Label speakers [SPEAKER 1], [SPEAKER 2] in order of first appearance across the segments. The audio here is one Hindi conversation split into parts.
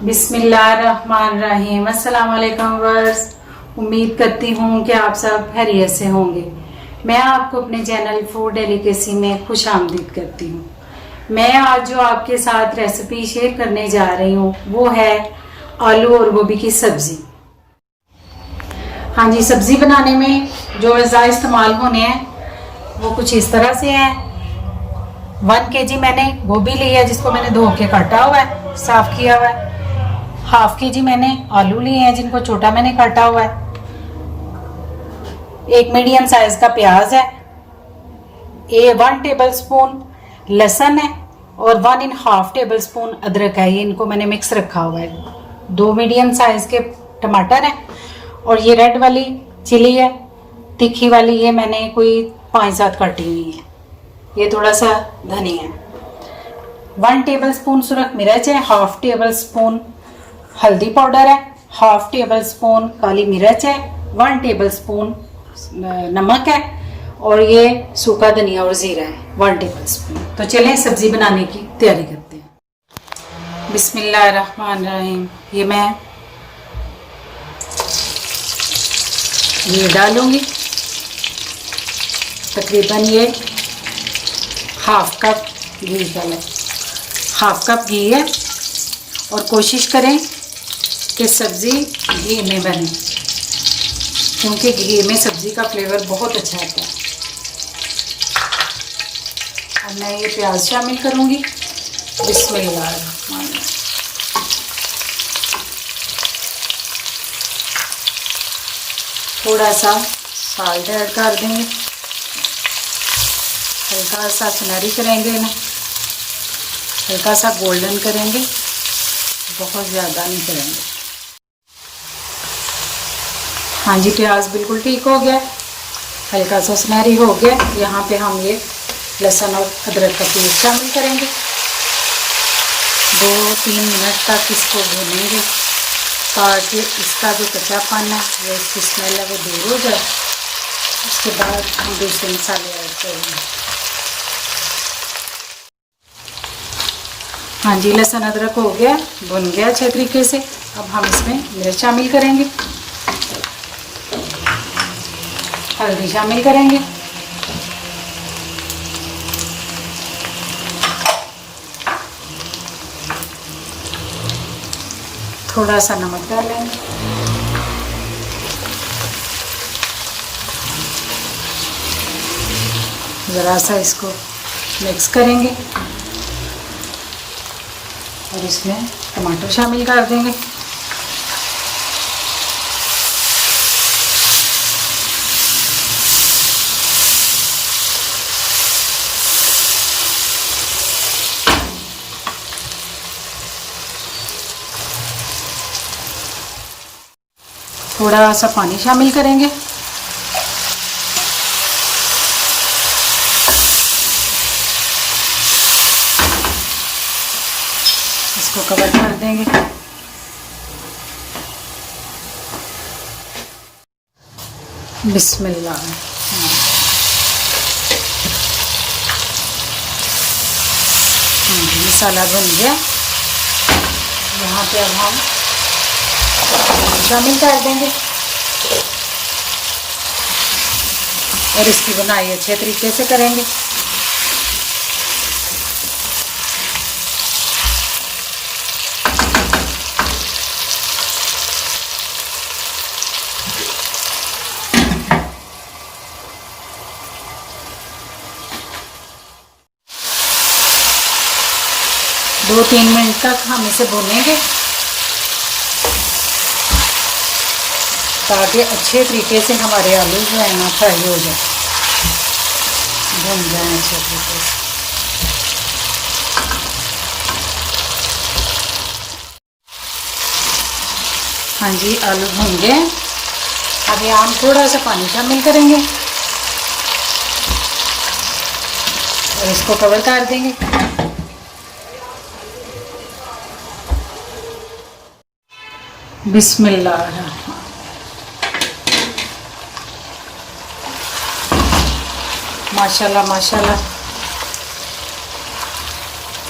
[SPEAKER 1] बिस्मिल्लाहिर्रहमानिर्रहीम। अस्सलाम वालेकुम वर्स। उम्मीद करती हूँ कि आप सब खैरियत से होंगे। मैं आपको अपने चैनल फूड डेलिकेसी में खुश आमदीद करती हूँ। मैं आज जो आपके साथ रेसिपी शेयर करने जा रही हूँ वो है आलू और गोभी की सब्ज़ी। हाँ जी, सब्ज़ी बनाने में जो अज़ा इस्तेमाल होने हैं वो कुछ इस तरह से हैं। 1 kg मैंने गोभी ली है जिसको मैंने धो के काटा हुआ है, साफ़ किया हुआ है। ½ kg मैंने आलू लिए हैं जिनको छोटा मैंने काटा हुआ है। 1 मीडियम साइज का प्याज है। 1 टेबलस्पून लहसुन है और 1½ टेबलस्पून अदरक है। ये इनको मैंने मिक्स रखा हुआ है। 2 मीडियम साइज के टमाटर हैं और ये रेड वाली चिली है, तीखी वाली, ये मैंने कोई 5-7 काटी हुई है। ये थोड़ा सा धनिया है। 1 टेबलस्पून सुरख मिर्च है, ½ टेबलस्पून हल्दी पाउडर है, ½ टेबलस्पून काली मिर्च है, 1 टेबलस्पून नमक है और ये सूखा धनिया और ज़ीरा है 1 टेबलस्पून। तो चलें सब्ज़ी बनाने की तैयारी करते हैं। बिस्मिल्लाहिर्रहमानिर्रहीम। ये मैं ये डालूंगी, तकरीबन ये ½ कप घी डालें। ½ कप घी है और कोशिश करें कि सब्ज़ी घी में बने, क्योंकि घी में सब्ज़ी का फ्लेवर बहुत अच्छा आता है। अब मैं ये प्याज शामिल करूँगी। बिस्मिल्लाहिर्रहमानिर्रहीम। थोड़ा सा साल्ट ऐड कर देंगे, हल्का सा सुनहरी करेंगे ना, हल्का सा गोल्डन करेंगे, बहुत ज़्यादा नहीं करेंगे। हाँ जी, प्याज बिल्कुल ठीक हो गया, हल्का सा सुनहरी हो गया। यहाँ पे हम ये लहसुन और अदरक का पेस्ट शामिल करेंगे। 2-3 मिनट तक इसको भूनेंगे ताकि इसका जो कच्चापन है वो इसकी स्मेल है वो दूर हो जाए। उसके बाद हम दूसरे मसाले ऐड करेंगे। हाँ जी, लहसुन अदरक हो गया, भुन गया अच्छे तरीके से। अब हम इसमें मिर्च शामिल करेंगे, हल्दी शामिल करेंगे, थोड़ा सा नमक डालेंगे, ज़रा सा इसको मिक्स करेंगे और इसमें टमाटर शामिल कर देंगे। थोड़ा सा पानी शामिल करेंगे। इसको कवर कर देंगे। बिस्मिल्लाह। मसाला बन गया। यहाँ पे अब हम शामिल कर देंगे और इसकी बुनाई अच्छे तरीके से करेंगे। दो 3 मिनट तक हम इसे भूनेंगे ताकि अच्छे तरीके से हमारे आलू जो है ना फ्राई हो जाए, भून जाए अच्छे तरीके से। हाँ जी, आलू भून गए। अभी हम थोड़ा सा पानी शामिल करेंगे और इसको कवर कर देंगे। बिस्मिल्लाह। माशाल्लाह माशाल्लाह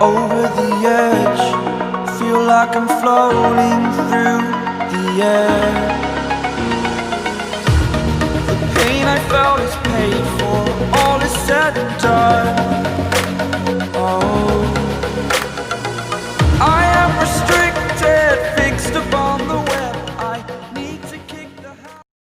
[SPEAKER 2] Over the edge, feel like I'm floating through the air. The pain I felt is paid for, all is said and done.